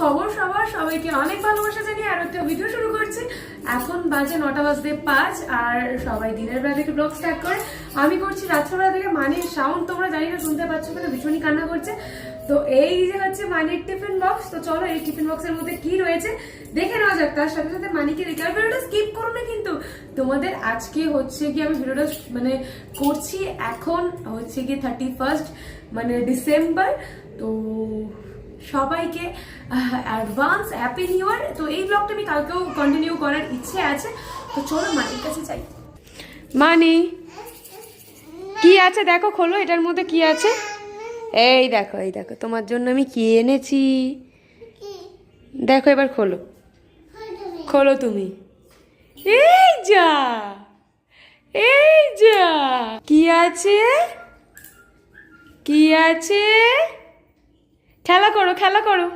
খবর সবার? সবাইকে অনেক ভালোবাসা জানিয়ে আর একটা ভিডিও শুরু করছি। এখন বাজে 9:05 আর সবাই দিনের বেলা থেকে ব্লগ স্টার্ট করে, আমি করছি রাত্রেবেলা থেকে। মানির সাউন্ড তোমরা জানি না শুনতে পাচ্ছ কিনা, ভীষণই কান্না করছে। তো এই যে হচ্ছে মানির টিফিন বক্স। তো চলো এই টিফিন বক্সের মধ্যে কি রয়েছে দেখে নেওয়া যাক। তার সাথে সাথে মানিকে রেখে, আর ভিডিওটা স্কিপ করো না কিন্তু। তোমাদের আজকে হচ্ছে কি আমি ভিডিওটা মানে করছি, এখন হচ্ছে কি 31 মানে ডিসেম্বর। তো সবাইকে অ্যাডভান্স হ্যাপি নিউ ইয়ার। তো এই ব্লগটা আমি কালকেও কন্টিনিউ করার ইচ্ছে আছে। তো চলো মানির কাছে যাই। মানি কি আছে দেখো, খোলো এটার মধ্যে কি আছে। এই দেখো, এই দেখো তোমার জন্য আমি কি এনেছি। দেখো এবার খোলো, খোলো তুমি। এই যা, এই যা, কি আছে, কি আছে? খেলা করো, খেলা করো।